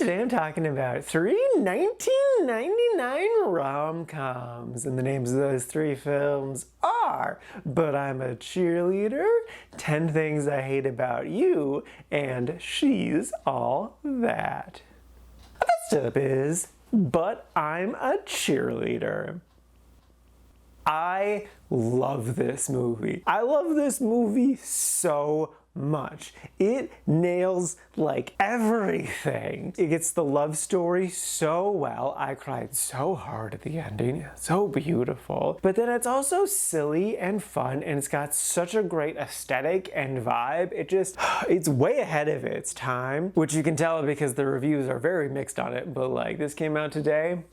today I'm talking about 1999 rom-coms, and the names of those 3 films are But I'm a Cheerleader, 10 Things I Hate About You, and She's All That. First up is But I'm a Cheerleader. I love this movie. I love this movie so much. It nails like everything. It gets the love story so well. I cried so hard at the ending. So beautiful. But then it's also silly and fun, and it's got such a great aesthetic and vibe. It's way ahead of its time, which you can tell because the reviews are very mixed on it, but like this came out today.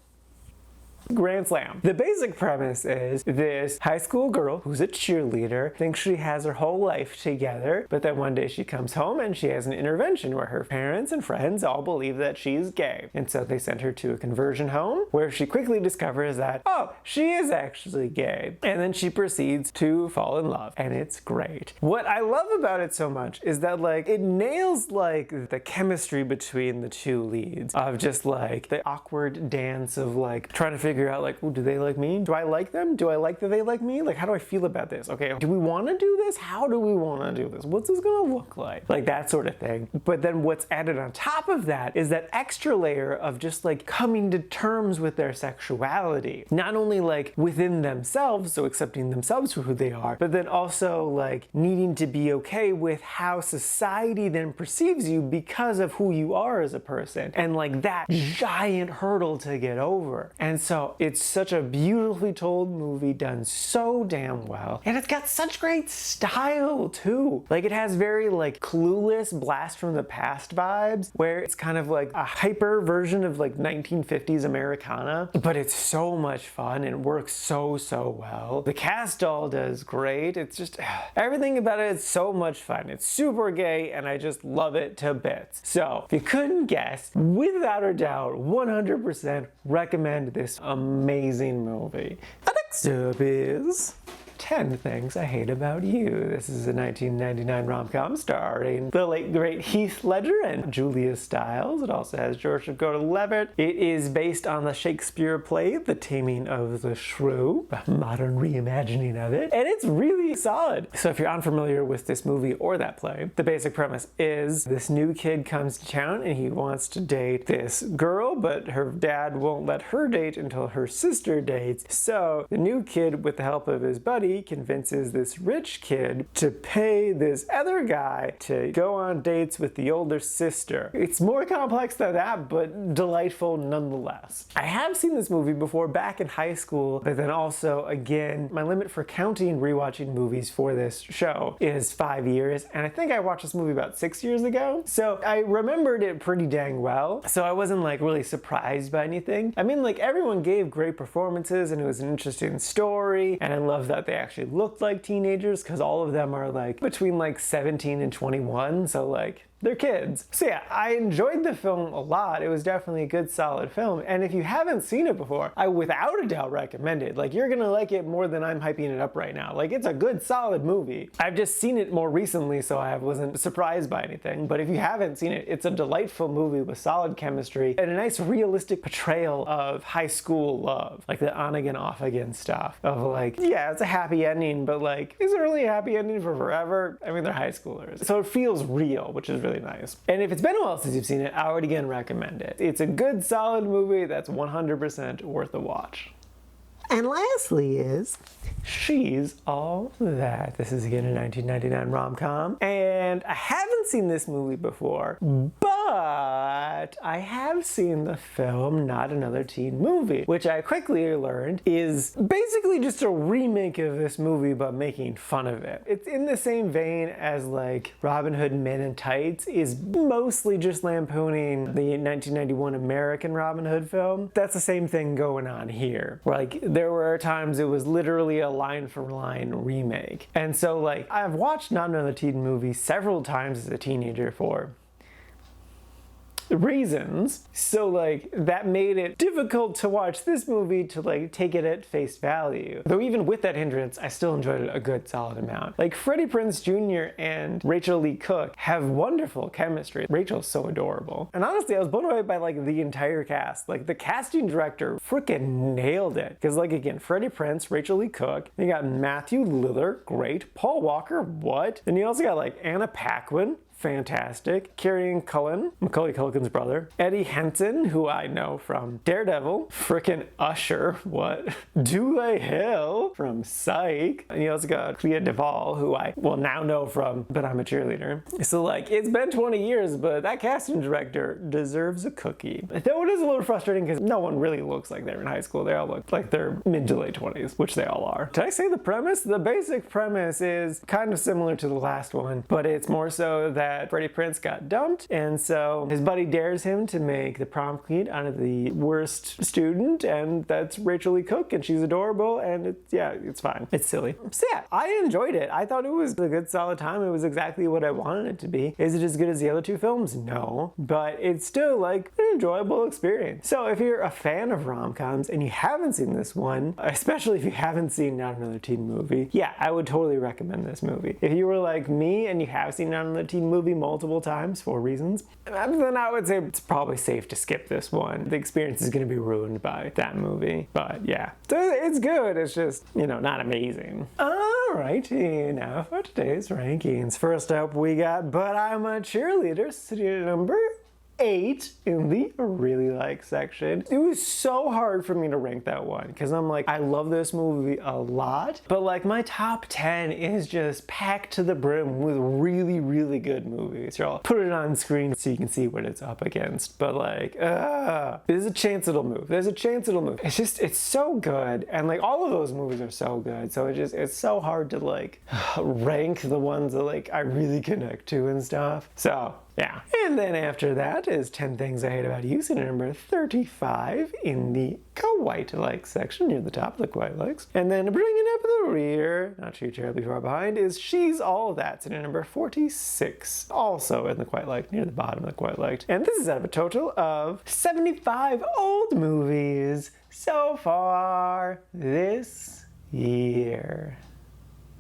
Grand slam. The basic premise is this high school girl who's a cheerleader thinks she has her whole life together, but then one day she comes home and she has an intervention where her parents and friends all believe that she's gay. And so they send her to a conversion home where she quickly discovers that, oh, she is actually gay. And then she proceeds to fall in love, and it's great. What I love about it so much is that like it nails like the chemistry between the 2 leads of just like the awkward dance of like trying to figure out like, oh, do they like me? Do I like them? Do I like that they like me? Like, how do I feel about this? Okay, do we want to do this? How do we want to do this? What's this gonna look like? Like that sort of thing. But then what's added on top of that is that extra layer of just like coming to terms with their sexuality. Not only like within themselves, so accepting themselves for who they are, but then also like needing to be okay with how society then perceives you because of who you are as a person. And like that giant hurdle to get over. And so it's such a beautifully told movie, done so damn well. And it's got such great style too. Like it has very like Clueless, Blast from the Past vibes, where it's kind of like a hyper version of like 1950s Americana, but it's so much fun and works so well. The cast all does great. It's just, everything about it is so much fun. It's super gay and I just love it to bits. So if you couldn't guess, without a doubt, 100% recommend this amazing movie. Next up is 10 Things I Hate About You. This is a 1999 rom-com starring the late great Heath Ledger and Julia Stiles. It also has Gordon-Levitt. It is based on the Shakespeare play The Taming of the Shrew, a modern reimagining of it, and it's really solid. So if you're unfamiliar with this movie or that play, the basic premise is this new kid comes to town and he wants to date this girl, but her dad won't let her date until her sister dates. So the new kid, with the help of his buddy, convinces this rich kid to pay this other guy to go on dates with the older sister. It's more complex than that, but delightful nonetheless. I have seen this movie before back in high school, but then also again, my limit for counting rewatching movies for this show is 5 years, and I think I watched this movie about 6 years ago, so I remembered it pretty dang well, so I wasn't like really surprised by anything. I mean, like everyone gave great performances and it was an interesting story, and I love that they actually looked like teenagers because all of them are like between like 17 and 21, so like they're kids. So yeah, I enjoyed the film a lot. It was definitely a good solid film, and if you haven't seen it before, I without a doubt recommend it. Like you're gonna like it more than I'm hyping it up right now. Like it's a good solid movie. I've just seen it more recently, so I wasn't surprised by anything, but if you haven't seen it, it's a delightful movie with solid chemistry and a nice realistic portrayal of high school love, like the on again off again stuff of like, yeah, it's a happy ending, but like, is it really a happy ending for forever? I mean, they're high schoolers, so it feels real, which is really nice. And if it's been a while since you've seen it, I would again recommend it. It's a good solid movie that's 100% worth a watch. And lastly is She's All That. This is again a 1999 rom-com, and I haven't seen this movie before, but I have seen the film Not Another Teen Movie, which I quickly learned is basically just a remake of this movie but making fun of it. It's in the same vein as like Robin Hood Men in Tights is mostly just lampooning the 1991 American Robin Hood film. That's the same thing going on here. Like there were times it was literally a line for line remake. And so like I've watched Not Another Teen Movie several times as a teenager for reasons. So like that made it difficult to watch this movie to like take it at face value. Though even with that hindrance, I still enjoyed it a good solid amount. Like Freddie Prinze Jr. and Rachel Lee Cook have wonderful chemistry. Rachel's so adorable. And honestly, I was blown away by like the entire cast. Like the casting director freaking nailed it. Because like again, Freddie Prinze, Rachel Lee Cook, you got Matthew Lillard, great. Paul Walker, what? And you also got like Anna Paquin, fantastic. Kieran Culkin, Macaulay Culkin's brother. Eddie Henson, who I know from Daredevil. Frickin' Usher, what? Dule Hill from Psych. And you also got Clea Duvall, who I will now know from But I'm a Cheerleader. So like, it's been 20 years, but that casting director deserves a cookie. Though it is a little frustrating because no one really looks like they're in high school. They all look like they're mid to late 20s, which they all are. Did I say the premise? The basic premise is kind of similar to the last one, but it's more so that Freddie Prinze got dumped, and so his buddy dares him to make the prom queen out of the worst student, and that's Rachel Lee Cook, and she's adorable, and it's fine. It's silly. So yeah, I enjoyed it. I thought it was a good solid time. It was exactly what I wanted it to be. Is it as good as the other two films? No, but it's still like an enjoyable experience. So if you're a fan of rom-coms and you haven't seen this one, especially if you haven't seen Not Another Teen Movie, yeah, I would totally recommend this movie. If you were like me and you have seen Not Another Teen Movie multiple times for reasons, then I would say it's probably safe to skip this one. The experience is going to be ruined by that movie. But yeah, so it's good. It's just, not amazing. Alrighty, now for today's rankings. First up, we got But I'm a Cheerleader, sitting at number 8 in the really like section. It was so hard for me to rank that one because I'm like, I love this movie a lot, but like my top 10 is just packed to the brim with really, really good movies. So I'll put it on screen so you can see what it's up against. But like, there's a chance it'll move. There's a chance it'll move. It's so good. And like all of those movies are so good. So it's so hard to like rank the ones that like I really connect to and stuff. So yeah. And then after that is 10 Things I Hate About You, sitting at number 35 in the Quite Like section, near the top of the Quite Likes. And then bringing up the rear, not too terribly far behind, is She's All That, sitting at number 46, also in the Quite Liked, near the bottom of the Quite Liked. And this is out of a total of 75 old movies so far this year.